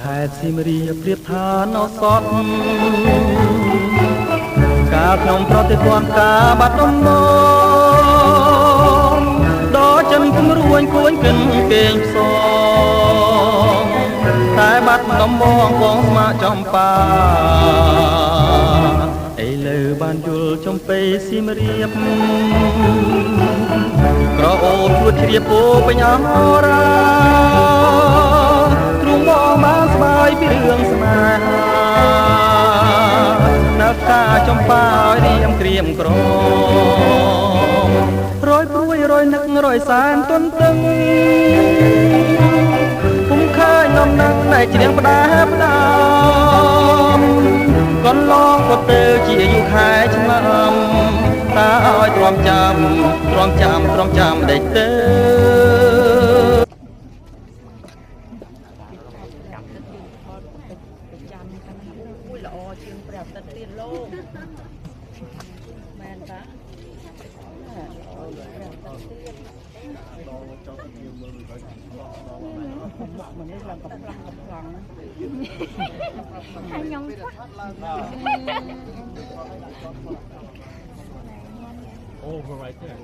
ខេត្តសៀមរាបប្រៀបថានៅសតកាលខ្ញុំប្រតិព័ន្ធការបាត់ដំបងដល់ចិនគំរួញគួញកិនគេងផ្សងតែបាត់ដំបងបងស្មាចំបាឥឡូវបានយល់ចំពេសៀមរាបក្រអូបជួតជ្រាបពោពេញអមរាទ្រូងបងបានស្បាយពីរឿងស្នេហានៅផ្កាចំបាឲ្យរៀមក្រៀមក្រមរយព្រួយរយនឹករយសែនទន្ទឹងពុំឃើញនំនឹងតែច្រៀងផ្ដែផ្ដាំកន្លងក៏ទៅជាយូរខែឆ្នាំតើឲ្យទ្រាំចាំដេចទៅល្អជាងព្រះអាទិត្យទៀតលោកមែនតាมันนี่เรากับพลังให้ยองOver right there.